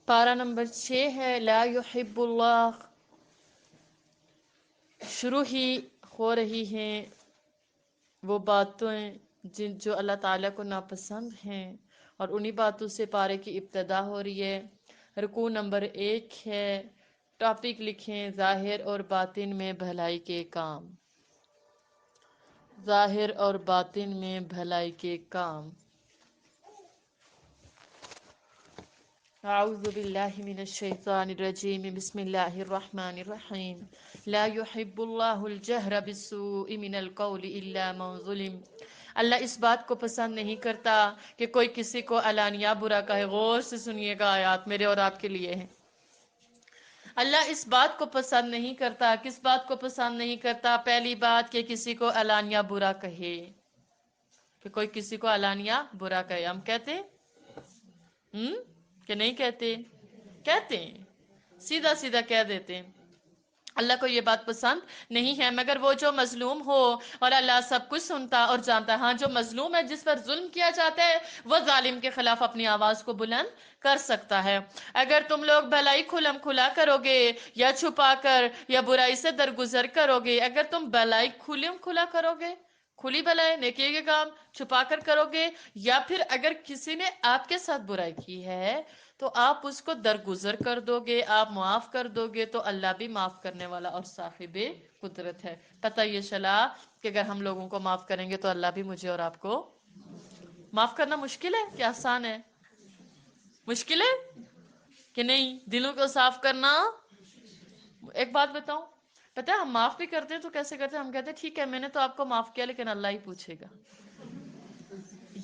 پارہ نمبر 6 ہے لا یحب اللہ. شروع ہی ہو رہی ہیں وہ باتیں جو اللہ تعالیٰ کو ناپسند ہیں، اور انہی باتوں سے پارے کی ابتدا ہو رہی ہے. رکوع نمبر 1 ہے. ٹاپک لکھیں ظاہر اور باطن میں بھلائی کے کام. ظاہر اور باطن میں بھلائی کے کام. اعوذ باللہ من الشیطان الرجیم بسم اللہ الرحمن الرحیم. لا يحب اللہ الجہر بالسوء من القول الا من ظلم. اللہ اس بات کو پسند نہیں کرتا کہ کوئی کسی کو علانیہ برا کہے. غور سے سنیے گا، آیات میرے اور آپ کے لیے ہیں. اللہ اس بات کو پسند نہیں کرتا. کس بات کو پسند نہیں کرتا؟ پہلی بات کہ کسی کو علانیہ برا کہے، کہ کوئی کسی کو علانیہ برا کہے. ہم کہتے کہ نہیں کہتے؟ کہتے ہیں، سیدھا سیدھا کہہ دیتے ہیں. اللہ کو یہ بات پسند نہیں ہے، مگر وہ جو مظلوم ہو، اور اللہ سب کچھ سنتا اور جانتا ہے. ہاں، جو مظلوم ہے، جس پر ظلم کیا جاتا ہے، وہ ظالم کے خلاف اپنی آواز کو بلند کر سکتا ہے. اگر تم لوگ بھلائی کھلم کھلا کرو گے یا چھپا کر یا برائی سے درگزر کرو گے، اگر تم بھلائی کھلم کھلا کرو گے، کھلی بھلائی نیکی کے کام چھپا کر کرو گے، یا پھر اگر کسی نے آپ کے ساتھ برائی کی ہے تو آپ اس کو درگزر کر دو گے، آپ معاف کر دو گے، تو اللہ بھی معاف کرنے والا اور صاحب قدرت ہے. پتہ یہ چلا کہ اگر ہم لوگوں کو معاف کریں گے تو اللہ بھی مجھے اور آپ کو معاف کرنا. مشکل ہے کہ آسان ہے؟ مشکل ہے کہ نہیں؟ دلوں کو صاف کرنا. ایک بات بتاؤں، پتہ ہے ہم معاف بھی کرتے ہیں تو کیسے کرتے ہیں؟ ہم کہتے ہیں ٹھیک ہے میں نے تو آپ کو معاف کیا، لیکن اللہ ہی پوچھے گا.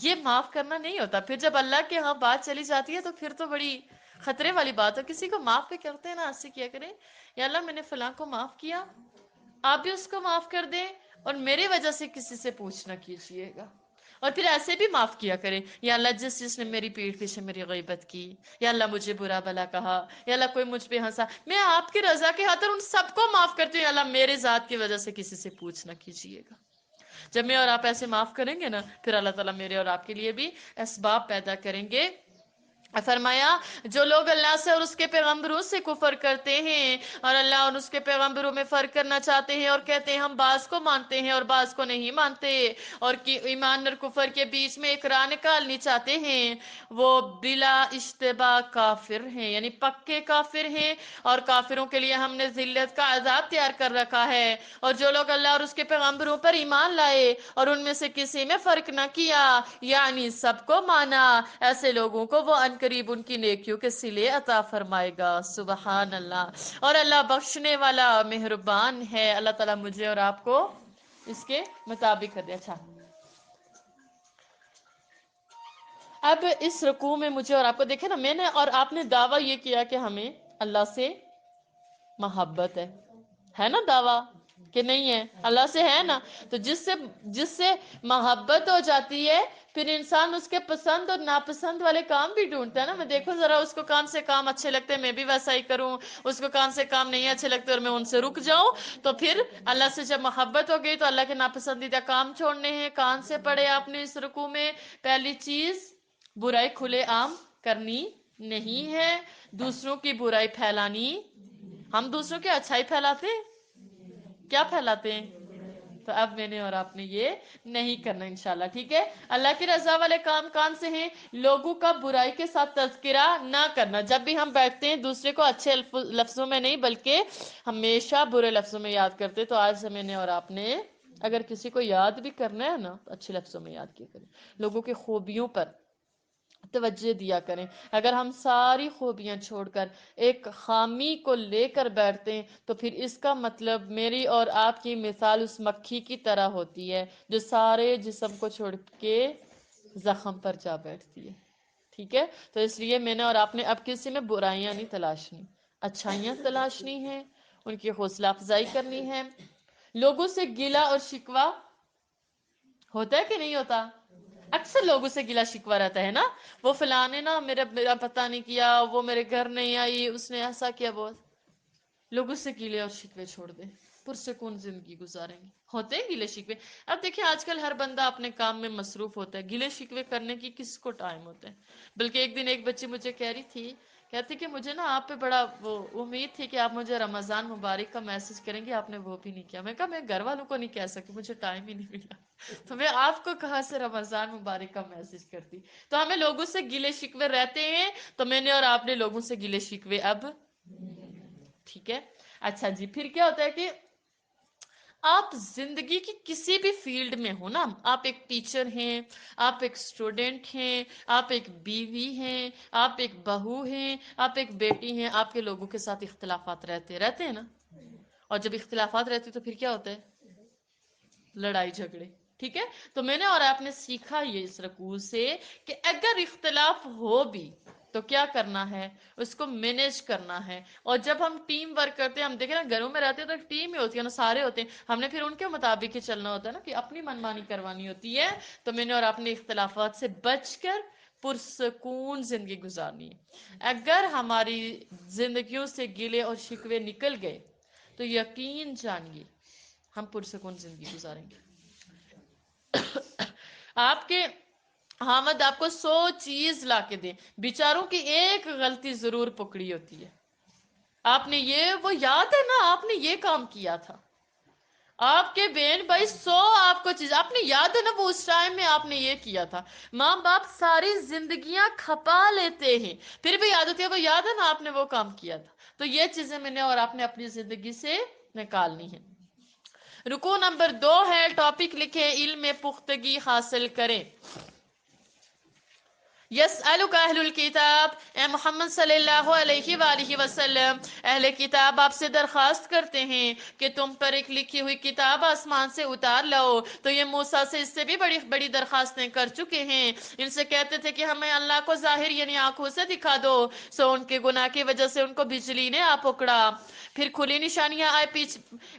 یہ معاف کرنا نہیں ہوتا. پھر جب اللہ کے ہاں بات چلی جاتی ہے تو پھر تو بڑی خطرے والی بات ہے. کسی کو معاف بھی کرتے ہیں نا، ایسے کیا کریں، یا اللہ میں نے فلاں کو معاف کیا، آپ بھی اس کو معاف کر دیں، اور میری وجہ سے کسی سے پوچھ نہ کیجیے گا. اور پھر ایسے بھی معاف کیا کریں، یا اللہ جس نے میری پیٹھ پیچھے میری غیبت کی، یا اللہ مجھے برا بھلا کہا، یا اللہ کوئی مجھ پہ ہنسا، میں آپ کی رضا کے خاطر ان سب کو معاف کرتی ہوں. یا اللہ میرے ذات کی وجہ سے کسی سے پوچھ نہ کیجیے گا. جب میں اور آپ ایسے معاف کریں گے نا، پھر اللہ تعالیٰ میرے اور آپ کے لیے بھی اسباب پیدا کریں گے. فرمایا جو لوگ اللہ سے اور اس کے پیغمبروں سے کفر کرتے ہیں، اور اللہ اور اس کے پیغمبروں میں فرق کرنا چاہتے ہیں، اور کہتے ہیں ہم بعض کو مانتے ہیں اور بعض کو نہیں مانتے، اور ایمان اور کفر کے بیچ میں ایک راہ نکالنی چاہتے ہیں، وہ بلا اشتباہ کافر ہیں، یعنی پکے کافر ہیں، اور کافروں کے لیے ہم نے ذلت کا عذاب تیار کر رکھا ہے. اور جو لوگ اللہ اور اس کے پیغمبروں پر ایمان لائے اور ان میں سے کسی میں فرق نہ کیا، یعنی سب کو مانا، ایسے لوگوں کو وہ عنقریب ان کی نیکیوں کے صلے عطا فرمائے گا. سبحان اللہ. اور اللہ بخشنے والا مہربان ہے. اللہ تعالیٰ مجھے اور آپ کو اس کے مطابق کر دے. اچھا، اب اس رکوع میں مجھے اور آپ کو دیکھیں نا، میں نے اور آپ نے دعویٰ یہ کیا کہ ہمیں اللہ سے محبت ہے نا؟ دعویٰ کہ نہیں ہے؟ اللہ سے ہے نا. تو جس سے محبت ہو جاتی ہے، پھر انسان اس کے پسند اور ناپسند والے کام بھی ڈھونڈتا ہے نا. میں دیکھو ذرا اس کو کون سے کام اچھے لگتے ہیں، میں بھی ویسا ہی کروں. اس کو کون سے کام نہیں اچھے لگتے اور میں ان سے رک جاؤں. تو پھر اللہ سے جب محبت ہو گئی تو اللہ کے ناپسندیدہ کام چھوڑنے ہیں. کان سے پڑھے آپ نے اس رکوع میں، پہلی چیز برائی کھلے عام کرنی نہیں ہے، دوسروں کی برائی پھیلانی. ہم دوسروں کی اچھائی پھیلاتے ہیں؟ کیا پھیلاتے ہیں؟ تو اب میں نے اور آپ نے یہ نہیں کرنا انشاءاللہ. ٹھیک ہے؟ اللہ کی رضا والے کام کون سے ہیں؟ لوگوں کا برائی کے ساتھ تذکرہ نہ کرنا. جب بھی ہم بیٹھتے ہیں دوسرے کو اچھے لفظوں میں نہیں بلکہ ہمیشہ برے لفظوں میں یاد کرتے. تو آج میں نے اور آپ نے اگر کسی کو یاد بھی کرنا ہے نا تو اچھے لفظوں میں یاد کیا کریں. لوگوں کی خوبیوں پر توجہ دیا کریں. اگر ہم ساری خوبیاں چھوڑ کر ایک خامی کو لے کر بیٹھتے ہیں تو پھر اس کا مطلب میری اور آپ کی مثال اس مکھی کی طرح ہوتی ہے جو سارے جسم کو چھوڑ کے زخم پر جا بیٹھتی ہے. ٹھیک ہے؟ تو اس لیے میں نے اور آپ نے اب کسی میں برائیاں نہیں تلاشنی، اچھائیاں تلاشنی ہیں، ان کی حوصلہ افزائی کرنی ہے. لوگوں سے گلہ اور شکوہ ہوتا ہے کہ نہیں ہوتا؟ اکثر لوگوں سے گلہ شکوہ رہتا ہے نا، وہ فلاں نے نا میرا پتہ نہیں کیا، وہ میرے گھر نہیں آئی، اس نے ایسا کیا. بہت لوگوں سے گلے اور شکوے چھوڑ دیں، پرسکون زندگی گزاریں گے. ہوتے ہیں گلے شکوے. اب دیکھیں آج کل ہر بندہ اپنے کام میں مصروف ہوتا ہے، گلے شکوے کرنے کی کس کو ٹائم ہوتا ہے؟ بلکہ ایک دن ایک بچی مجھے کہہ رہی تھی کہتی کہ مجھے نا آپ پہ بڑا وہ امید تھی کہ آپ مجھے رمضان مبارک کا میسج کریں گے، آپ نے وہ بھی نہیں کیا۔ میں کہا میں گھر والوں کو نہیں کہہ سکی، مجھے ٹائم ہی نہیں ملا، تو میں آپ کو کہاں سے رمضان مبارک کا میسج کرتی۔ تو ہمیں لوگوں سے گلے شکوے رہتے ہیں، تو میں نے اور آپ نے لوگوں سے گلے شکوے اب، ٹھیک ہے۔ اچھا جی، پھر کیا ہوتا ہے کہ آپ زندگی کی کسی بھی فیلڈ میں ہو نا، آپ ایک ٹیچر ہیں، آپ ایک اسٹوڈنٹ ہیں، آپ ایک بیوی ہیں، آپ ایک بہو ہیں، آپ ایک بیٹی ہیں، آپ کے لوگوں کے ساتھ اختلافات رہتے ہیں نا، اور جب اختلافات رہتے تو پھر کیا ہوتا ہے؟ لڑائی جھگڑے، ٹھیک ہے۔ تو میں نے اور آپ نے سیکھا یہ اس رکوع سے کہ اگر اختلاف ہو بھی تو کیا کرنا ہے؟ اس کو مینیج کرنا ہے۔ اور جب ہم ٹیم ورک کرتے ہیں، ہم دیکھیں نا گھروں میں رہتے ہیں تو ایک ٹیم ہی ہوتی ہے نا، سارے ہوتے ہیں، ہم نے پھر ان کے مطابق ہی چلنا ہوتا ہے نا، کہ اپنی منمانی کروانی ہوتی ہے۔ تو میں نے اور اپنے اختلافات سے بچ کر پرسکون زندگی گزارنی ہے۔ اگر ہماری زندگیوں سے گلے اور شکوے نکل گئے تو یقین جانیے ہم پرسکون زندگی گزاریں گے۔ آپ کے حامد آپ کو 100 چیز لا کے دیں، بیچاروں کی ایک غلطی ضرور پکڑی ہوتی ہے، آپ نے یہ وہ یاد ہے نا، آپ نے یہ کام کیا تھا، آپ کے بہن بھائی 100 آپ کو چیز آپ نے یاد ہے نا، وہ اس ٹائم میں آپ نے یہ کیا تھا۔ ماں باپ ساری زندگیاں کھپا لیتے ہیں، پھر بھی یاد ہوتی ہے، وہ یاد ہے نا آپ نے وہ کام کیا تھا۔ تو یہ چیزیں میں نے اور آپ نے اپنی زندگی سے نکالنی ہے۔ رکوع نمبر 2 ہے، ٹاپک لکھیں علم پختگی حاصل کریں۔ یسألک اہل الکتاب، اے محمد صلی اللہ علیہ وآلہ وسلم، اہل کتاب آپ سے درخواست کرتے ہیں کہ تم پر ایک لکھی ہوئی کتاب آسمان سے اتار لاؤ۔ تو یہ موسیٰ سے اس سے بھی بڑی بڑی درخواستیں کر چکے ہیں، ان سے کہتے تھے کہ ہمیں اللہ کو ظاہر یعنی آنکھوں سے دکھا دو، سو ان کے گناہ کی وجہ سے ان کو بجلی نے آ پکڑا، پھر کھلی نشانیاں آئے،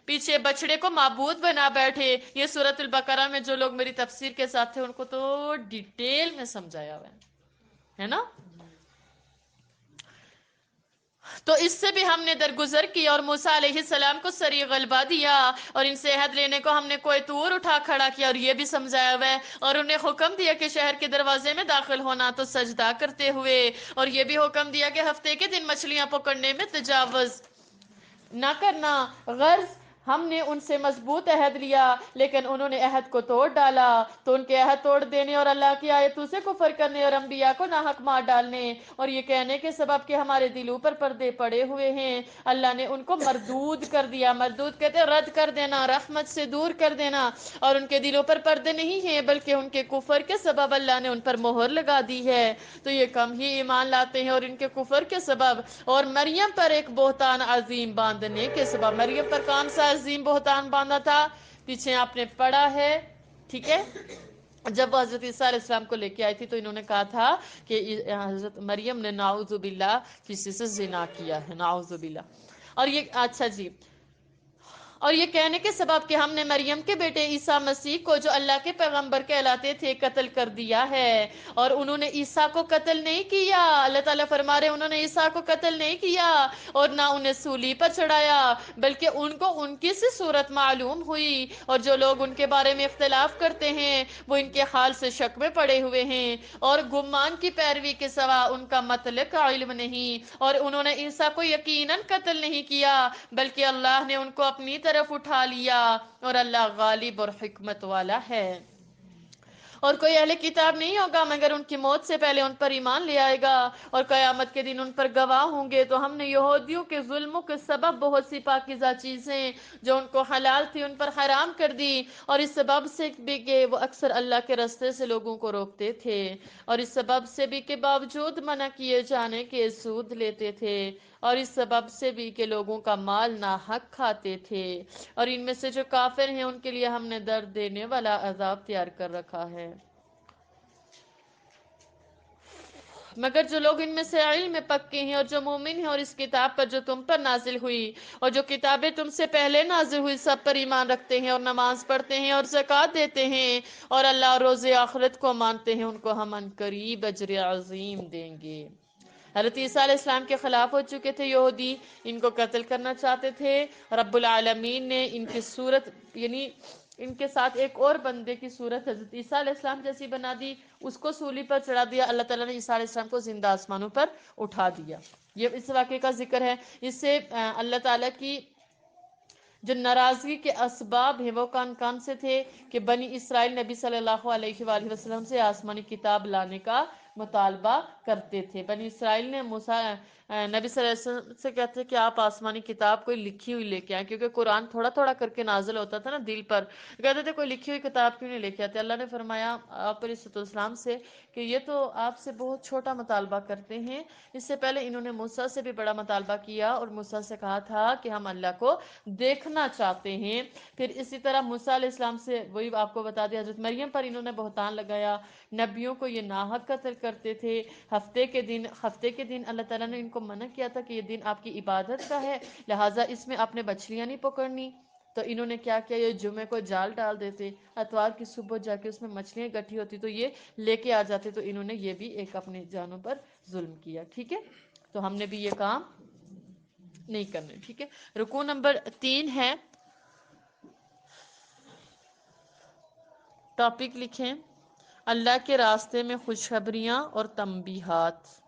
پیچھے بچڑے کو معبود بنا بیٹھے۔ یہ سورۃ البقرہ میں جو لوگ میری تفسیر کے ساتھ تھے ان کو تو ڈیٹیل میں سمجھایا ہوا ہے نا۔ تو اس سے بھی ہم نے درگزر کی اور موسیٰ علیہ السلام کو سری غلبہ دیا، اور ان سے عہد لینے کو ہم نے کوئی طور اٹھا کھڑا کیا، اور یہ بھی سمجھایا ہوا ہے، اور انہیں حکم دیا کہ شہر کے دروازے میں داخل ہونا تو سجدہ کرتے ہوئے، اور یہ بھی حکم دیا کہ ہفتے کے دن مچھلیاں پکڑنے میں تجاوز نہ کرنا۔ غرض ہم نے ان سے مضبوط عہد لیا، لیکن انہوں نے عہد کو توڑ ڈالا، تو ان کے عہد توڑ دینے اور اللہ کی آیتوں سے کفر کرنے اور انبیاء کو ناحق مار ڈالنے اور یہ کہنے کے سبب کہ ہمارے دلوں پر پردے پڑے ہوئے ہیں، اللہ نے ان کو مردود کر دیا۔ مردود کہتے ہیں رد کر دینا، رحمت سے دور کر دینا، اور ان کے دلوں پر پردے نہیں ہیں بلکہ ان کے کفر کے سبب اللہ نے ان پر مہر لگا دی ہے، تو یہ کم ہی ایمان لاتے ہیں، اور ان کے کفر کے سبب اور مریم پر ایک بہتان عظیم باندھنے کے سبب۔ مریم پر کون سا عظیم بہتان باندھا تھا؟ پیچھے آپ نے پڑھا ہے، ٹھیک ہے۔ جب وہ حضرت عیسیٰ علیہ السلام کو لے کے آئی تھی تو انہوں نے کہا تھا کہ حضرت مریم نے نعوذ باللہ کسی سے زنا کیا ہے، نعوذ باللہ۔ اور یہ اچھا جی، اور یہ کہنے کے سبب کہ ہم نے مریم کے بیٹے عیسیٰ مسیح کو جو اللہ کے پیغمبر کہلاتے تھے قتل کر دیا ہے، اور انہوں نے عیسیٰ کو قتل نہیں کیا۔ اللہ تعالیٰ فرما رہے انہوں نے عیسیٰ کو قتل نہیں کیا اور نہ انہیں سولی پر چڑھایا، بلکہ ان کو ان کی سی صورت معلوم ہوئی، اور جو لوگ ان کے بارے میں اختلاف کرتے ہیں وہ ان کے حال سے شک میں پڑے ہوئے ہیں، اور گمان کی پیروی کے سوا ان کا مطلق علم نہیں، اور انہوں نے عیسیٰ کو یقیناً قتل نہیں کیا بلکہ اللہ نے ان کو اپنی طرف اٹھا لیا، اور اللہ غالب اور حکمت والا ہے۔ اور کوئی اہل کتاب نہیں ہوگا مگر ان کی موت سے پہلے ان پر ایمان لے آئے گا، اور قیامت کے دن ان پر گواہ ہوں گے۔ تو ہم نے یہودیوں کے ظلموں کے سبب بہت سی پاکیزہ چیزیں جو ان کو حلال تھی ان پر حرام کر دی، اور اس سبب سے بھی کہ وہ اکثر اللہ کے راستے سے لوگوں کو روکتے تھے، اور اس سبب سے بھی کہ باوجود منع کیے جانے کے سود لیتے تھے، اور اس سبب سے بھی کہ لوگوں کا مال ناحق کھاتے تھے، اور ان میں سے جو کافر ہیں ان کے لیے ہم نے درد دینے والا عذاب تیار کر رکھا ہے۔ مگر جو لوگ ان میں سے علم میں پکے ہیں اور جو مومن ہیں اور اس کتاب پر جو تم پر نازل ہوئی اور جو کتابیں تم سے پہلے نازل ہوئی سب پر ایمان رکھتے ہیں اور نماز پڑھتے ہیں اور زکوٰۃ دیتے ہیں اور اللہ اور روز آخرت کو مانتے ہیں، ان کو ہم عنقریب اجر عظیم دیں گے۔ حضرت عیسیٰ علیہ السلام کے خلاف ہو چکے تھے یہودی، ان کو قتل کرنا چاہتے تھے، رب العالمین نے ان کی صورت یعنی ان کے ساتھ ایک اور بندے کی صورت حضرت عیسیٰ علیہ السلام جیسی بنا دی، اس کو سولی پر چڑھا دیا، اللہ تعالیٰ نے عیسیٰ علیہ السلام کو زندہ آسمانوں پر اٹھا دیا۔ یہ اس واقعے کا ذکر ہے. اس سے اللہ تعالیٰ کی جو ناراضگی کے اسباب ہیں وہ کون سے تھے کہ بنی اسرائیل نبی صلی اللہ علیہ وآلہ وسلم سے آسمانی کتاب لانے کا مطالبہ کرتے تھے. بنی اسرائیل نے نبی صلی اللہ علیہ وسلم سے کہتے ہیں کہ آپ آسمانی کتاب کوئی لکھی ہوئی لے کے آئیں، کیونکہ قرآن تھوڑا تھوڑا کر کے نازل ہوتا تھا نا دل پر. کہتے تھے کوئی لکھی ہوئی کتاب کیوں نہیں لے کے آتے. اللہ نے فرمایا آپ علیہ السلام سے کہ یہ تو آپ سے بہت چھوٹا مطالبہ کرتے ہیں. اس سے پہلے انہوں نے موسیٰ سے بھی بڑا مطالبہ کیا اور موسیٰ سے کہا تھا کہ ہم اللہ کو دیکھنا چاہتے ہیں. پھر اسی طرح موسیٰ علیہ السلام سے وہی آپ کو بتا دیا حضرت مریم پر انہوں نے بہتان لگایا. نبیوں کو یہ ناحق قتل کرتے تھے. ہفتے کے دن اللہ تعالیٰ نے ان کو منع کیا تھا کہ یہ دن آپ کی عبادت کا ہے، لہٰذا اس میں آپ نے مچھلیاں نہیں پکڑنی. تو انہوں نے کیا کیا، یہ جمعے کو جال ڈال دیتے، اتوار کی صبح جا کے اس میں مچھلیاں گٹھی ہوتی تو یہ لے کے آ جاتے. تو انہوں نے یہ بھی ایک اپنی جانوں پر ظلم کیا. ٹھیک ہے، تو ہم نے بھی یہ کام نہیں کرنا. ٹھیک ہے، رکوع نمبر 3 ہے. ٹاپک لکھیں اللہ کے راستے میں خوشخبریاں اور تنبیہات.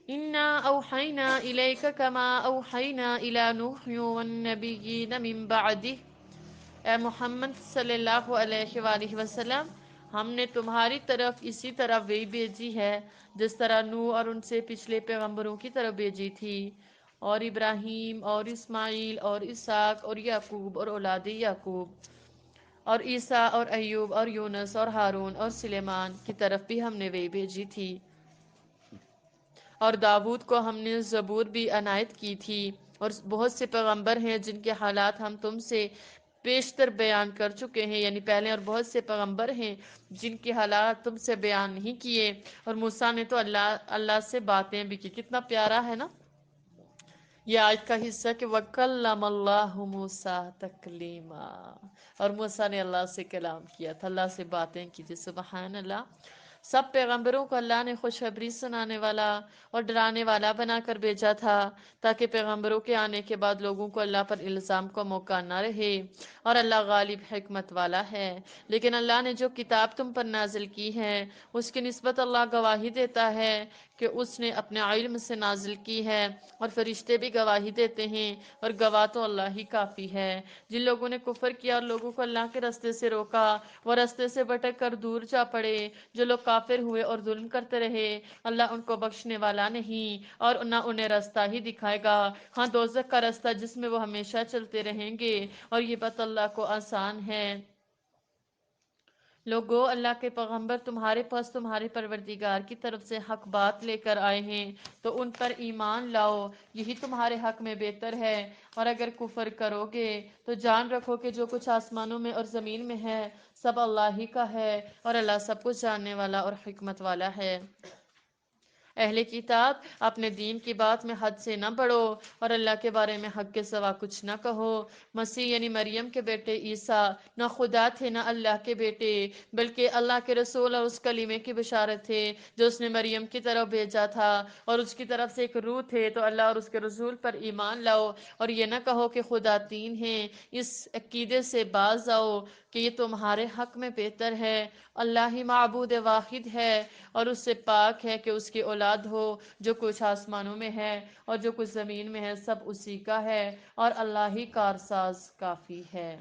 اِنَّا أَوْحَيْنَا إِلَيْكَ كَمَا أَوْحَيْنَا إِلَى نُوحٍ وَالنَّبِيِّينَ مِن بَعْدِهِ. اے محمد صلی اللہ علیہ وآلہ وسلم، ہم نے تمہاری طرف اسی طرح وحی بھیجی ہے جس طرح نوح اور ان سے پچھلے پیغمبروں کی طرف بھیجی تھی، اور ابراہیم اور اسماعیل اور اسحاق اور یعقوب اور اولاد یعقوب، اور عیسیٰ اور ایوب اور یونس اور ہارون اور سلیمان کی طرف بھی ہم نے وحی بھیجی تھی. اور داود کو ہم نے زبور بھی عنایت کی تھی. اور بہت سے پیغمبر ہیں جن کے حالات ہم تم سے پیشتر بیان کر چکے ہیں، یعنی پہلے، اور بہت سے پیغمبر ہیں جن کے حالات تم سے بیان نہیں کیے. اور موسیٰ نے تو اللہ سے باتیں بھی کی. کتنا پیارا ہے نا یہ آیت کا حصہ کہ وَكَلَّمَ اللَّهُ مُوسَىٰ تَكْلِيمًا، اور موسیٰ نے اللہ سے کلام کیا تھا، اللہ سے باتیں کی تھی. سبحان اللہ. سب پیغمبروں کو اللہ نے خوشخبری سنانے والا اور ڈرانے والا بنا کر بھیجا تھا تاکہ پیغمبروں کے آنے کے بعد لوگوں کو اللہ پر الزام کا موقع نہ رہے. اور اللہ غالب حکمت والا ہے. لیکن اللہ نے جو کتاب تم پر نازل کی ہے اس کی نسبت اللہ گواہی دیتا ہے کہ اس نے اپنے علم سے نازل کی ہے، اور فرشتے بھی گواہی دیتے ہیں، اور گواہ تو اللہ ہی کافی ہے. جن لوگوں نے کفر کیا اور لوگوں کو اللہ کے راستے سے روکا وہ راستے سے بھٹک کر دور جا پڑے. جو لوگ کافر ہوئے اور ظلم کرتے رہے اللہ ان کو بخشنے والا نہیں اور نہ انہیں راستہ ہی دکھائے گا. ہاں، دوزخ کا راستہ جس میں وہ ہمیشہ چلتے رہیں گے، اور یہ بات اللہ کو آسان ہے. لوگو، اللہ کے پیغمبر تمہارے پاس تمہارے پروردگار کی طرف سے حق بات لے کر آئے ہیں تو ان پر ایمان لاؤ، یہی تمہارے حق میں بہتر ہے. اور اگر کفر کرو گے تو جان رکھو کہ جو کچھ آسمانوں میں اور زمین میں ہے سب اللہ ہی کا ہے، اور اللہ سب کچھ جاننے والا اور حکمت والا ہے. اہل کتاب، اپنے دین کی بات میں حد سے نہ بڑھو اور اللہ کے بارے میں حق کے سوا کچھ نہ کہو. مسیح یعنی مریم کے بیٹے عیسیٰ نہ خدا تھے نہ اللہ کے بیٹے، بلکہ اللہ کے رسول اور اس کلیمے کی بشارت تھے جو اس نے مریم کی طرف بھیجا تھا، اور اس کی طرف سے ایک روح تھے. تو اللہ اور اس کے رسول پر ایمان لاؤ اور یہ نہ کہو کہ خدا تین ہیں. اس عقیدے سے باز آؤ کہ یہ تمہارے حق میں بہتر ہے. اللہ ہی معبود واحد ہے اور اس سے پاک ہے کہ اس کی اولاد ہو. جو کچھ آسمانوں میں ہے اور جو کچھ زمین میں ہے سب اسی کا ہے، اور اللہ ہی کارساز کافی ہے.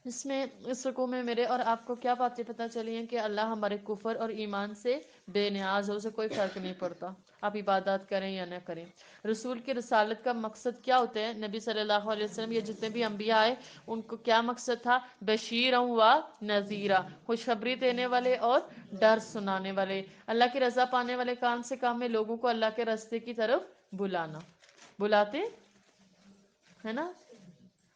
اس رکوع میں میرے اور آپ کو کیا باتیں پتہ چلی ہیں کہ اللہ ہمارے کفر اور ایمان سے بے نیاز ہے، اسے کوئی فرق نہیں پڑتا آپ عبادات کریں یا نہ کریں. رسول کی رسالت کا مقصد کیا ہوتا ہے؟ نبی صلی اللہ علیہ وسلم، یہ جتنے بھی انبیاء آئے ان کو کیا مقصد تھا؟ بشیرا و نذیرا، خوشخبری دینے والے اور ڈر سنانے والے. اللہ کی رضا پانے والے کام سے کام ہے لوگوں کو اللہ کے راستے کی طرف بلانا. بلاتے ہے نا؟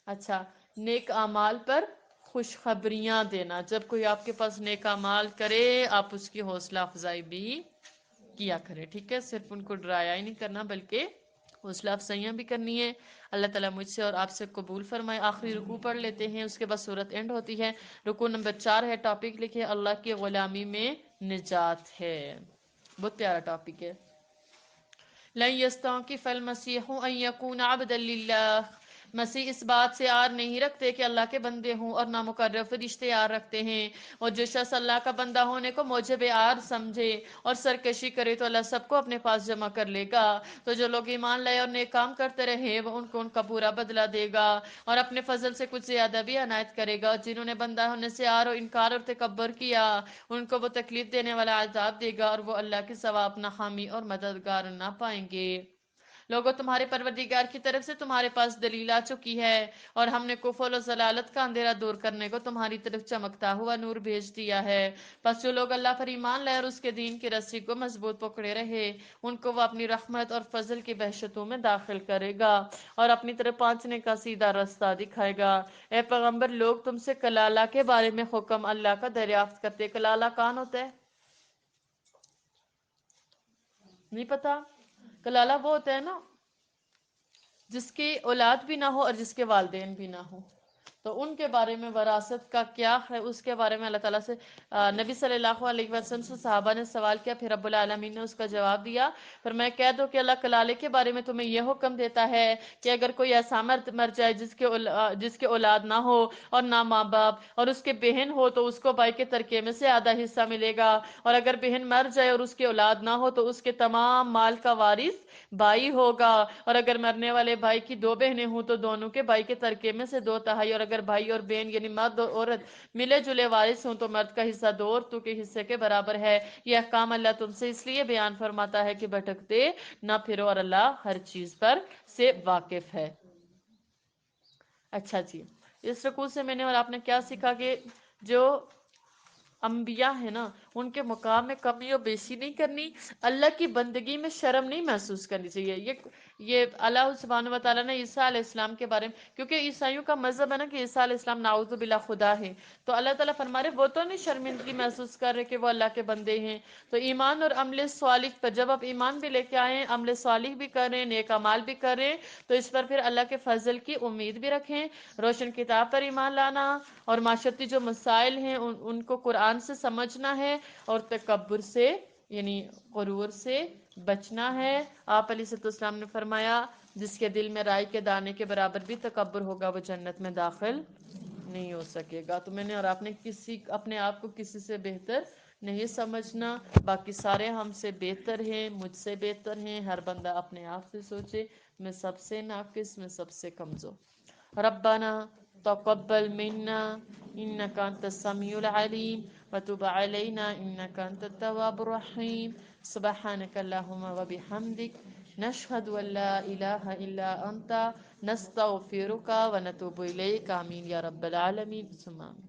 اچھا، نیک اعمال پر خوشخبریاں دینا. جب کوئی آپ کے پاس نیک اعمال کرے آپ اس کی حوصلہ افزائی بھی کیا کرے. ٹھیک ہے، صرف ان کو ڈرایا ہی نہیں کرنا بلکہ حوصلہ افزائیاں بھی کرنی ہے. اللہ تعالیٰ مجھ سے اور آپ سے قبول فرمائے. آخری رکوع پڑھ لیتے ہیں، اس کے بعد سورت اینڈ ہوتی ہے. رکوع نمبر 4 ہے. ٹاپک لکھے اللہ کی غلامی میں نجات ہے. بہت پیارا ٹاپک ہے. لن يستنكف المسيح أن يكون عبدا لله مسیح اس بات سے آر نہیں رکھتے کہ اللہ کے بندے ہوں اور نہ مقرر فرشتے آر رکھتے ہیں، اور جو شخص اللہ کا بندہ ہونے کو موجب آر سمجھے اور سرکشی کرے تو اللہ سب کو اپنے پاس جمع کر لے گا۔ تو جو لوگ ایمان لائے اور نیک کام کرتے رہے وہ ان کو ان کا پورا بدلہ دے گا اور اپنے فضل سے کچھ زیادہ بھی عنایت کرے گا۔ اور جنہوں نے بندہ ہونے سے آر اور انکار اور تکبر کیا ان کو وہ تکلیف دینے والا عذاب دے گا اور وہ اللہ کے سوا اپنا حامی اور مددگار نہ پائیں گے۔ لوگوں تمہارے پروردگار کی طرف سے تمہارے پاس دلیل آ چکی ہے اور ہم نے کفر و ضلالت کا اندھیرا دور کرنے کو تمہاری طرف چمکتا ہوا نور بھیج دیا ہے۔ پس جو لوگ اللہ پر ایمان لائے اور اس کے دین کی رسی کو مضبوط پکڑے رہے ان کو وہ اپنی رحمت اور فضل کی بہشتوں میں داخل کرے گا اور اپنی طرف پہنچنے کا سیدھا رستہ دکھائے گا۔ اے پیغمبر، لوگ تم سے کلالہ کے بارے میں حکم اللہ کا دریافت کرتے۔ کلالہ کون ہوتا ہے؟ نہیں پتا؟ کلالہ وہ ہوتا ہے نا جس کی اولاد بھی نہ ہو اور جس کے والدین بھی نہ ہو، تو ان کے بارے میں وراثت کا کیا ہے اس کے بارے میں اللہ تعالیٰ سے نبی صلی اللہ علیہ وسلم سے صحابہ نے سوال کیا، پھر رب العالمین نے اس کا جواب دیا۔ پھر میں کہہ دوں کہ اللہ کلالے کے بارے میں تمہیں یہ حکم دیتا ہے کہ اگر کوئی ایسا مرد مر جائے جس کے اولاد نہ ہو اور نہ ماں باپ اور اس کے بہن ہو تو اس کو بھائی کے ترکے میں سے آدھا حصہ ملے گا، اور اگر بہن مر جائے اور اس کی اولاد نہ ہو تو اس کے تمام مال کا وارث بھائی ہوگا، اور اگر مرنے والے بھائی کی دو بہنیں ہوں تو دونوں کے بھائی کے ترکے میں سے 2/3، اور اگر بھائی اور بہن یعنی مرد اور عورت ملے جلے وارث ہوں تو مرد کا حصہ 2 عورتوں کے حصے کے برابر ہے۔ یہ احکام اللہ تم سے اس لیے بیان فرماتا ہے کہ بھٹکتے نہ پھرو اور اللہ ہر چیز پر سے واقف ہے۔ اچھا جی، اس رکوع سے میں نے اور آپ نے کیا سیکھا کہ جو انبیاء ہیں نا ان کے مقام میں کمی و بیشی نہیں کرنی، اللہ کی بندگی میں شرم نہیں محسوس کرنی چاہیے۔ یہ اللہ سبحانہ و تعالیٰ نے عیسیٰ علیہ السلام کے بارے میں، کیونکہ عیسائیوں کا مذہب ہے نا کہ عیسیٰ علیہ السلام نعوذ باللہ خدا ہے، تو اللہ تعالیٰ فرما رہے وہ تو نہیں شرمندگی محسوس کر رہے کہ وہ اللہ کے بندے ہیں۔ تو ایمان اور عمل صالح پر جب آپ ایمان بھی لے کے آئیں، عمل صالح بھی کریں، نیک اعمال بھی کریں، تو اس پر پھر اللہ کے فضل کی امید بھی رکھیں۔ روشن کتاب پر ایمان لانا اور معاشرتی جو مسائل ہیں ان کو قرآن سے سمجھنا ہے اور تکبر سے یعنی غرور سے بچنا ہے۔ آپ علیہ السلام نے فرمایا جس کے دل میں رائی کے دانے کے برابر بھی تکبر ہوگا وہ جنت میں داخل نہیں ہو سکے گا۔ تو میں نے اور آپ نے اپنے آپ کو کسی سے بہتر نہیں سمجھنا، باقی سارے ہم سے بہتر ہیں، مجھ سے بہتر ہیں۔ ہر بندہ اپنے آپ سے سوچے میں سب سے ناقص، میں سب سے کمزور۔ ربنا تقبل منا انك انت السميع العليم وتب علينا انك انت التواب الرحيم سبحانك اللهم وبحمدك نشهد ان لا اله الا انت نستغفرك ونتوب اليك آمين یا رب العالمین ثم آمین۔